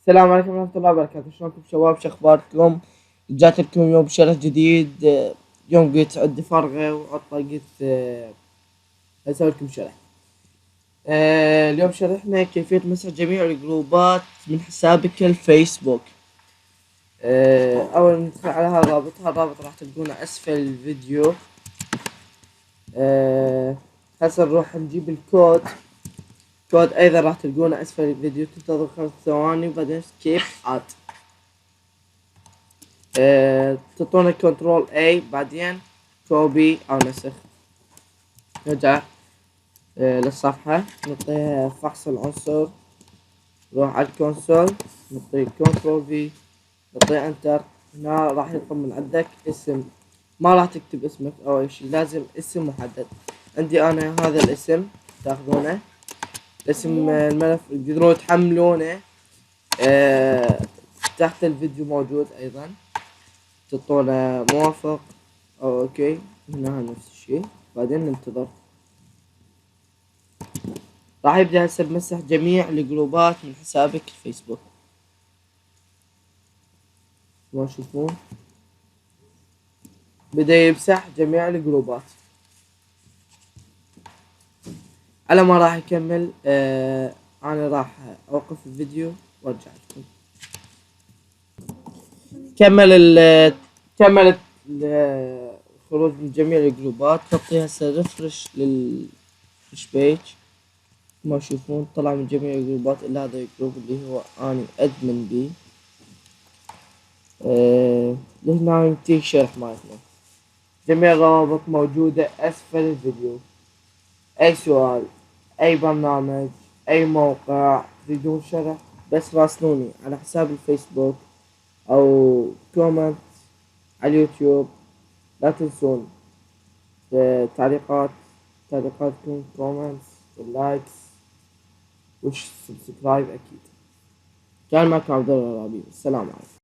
السلام عليكم ورحمة الله وبركاته. شلونكم شباب؟ شو اخباركم؟ رجعت لكم اليوم بشرح جديد. يوم قلت عندي فرغة وعطلة، قلت اسوي لكم شرح. اليوم شرحنا كيفية مسح جميع الجروبات من حسابك الفيسبوك. اول ندخل على هالرابط راح تلقونه اسفل الفيديو. هسه نروح نجيب الكود ايضا راح تلقونه اسفل الفيديو. تنتظر 5 ثواني وبعدين سكيب اد. تعطونا كنترول اي بعدين كوبي او نسخ. نرجع للصفحة، نعطيها فحص العنصر، نروح على الكونسول، نعطي كنترول في، نعطي انتر. هنا راح يطلب من عندك اسم، ما راح تكتب اسمك او اي شي، لازم اسم محدد. عندي انا هذا الاسم، تاخذونه اسم الملف تقدرون تحملونه. تحت الفيديو موجود ايضا، تعطونا موافق او اوكي. هنا نفس الشيء، بعدين ننتظر. راح يبدأ هسه بمسح جميع الجروبات من حسابك الفيسبوك. ما تشوفون بدأ يمسح جميع الجروبات. على ما راح يكمل انا راح اوقف الفيديو وارجع لكم. كملت الخروج من جميع الجروبات. نعطي هسه ريفرش للفريش بيج. ما تشوفون طلع من جميع الجروبات الا هذا الجروب اللي هو اني ادمن بيه. لهنا ينتهي الشرح مالتنا. جميع الروابط موجودة اسفل الفيديو. اي سؤال، اي برنامج، اي موقع تريدون شرح، بس راسلوني على حساب الفيسبوك او كومنت على اليوتيوب. لا تنسون تعليقاتكم، كومنتس واللايكس والسبسكرايب اكيد. كان معكم عبد الله الربيع. السلام عليكم.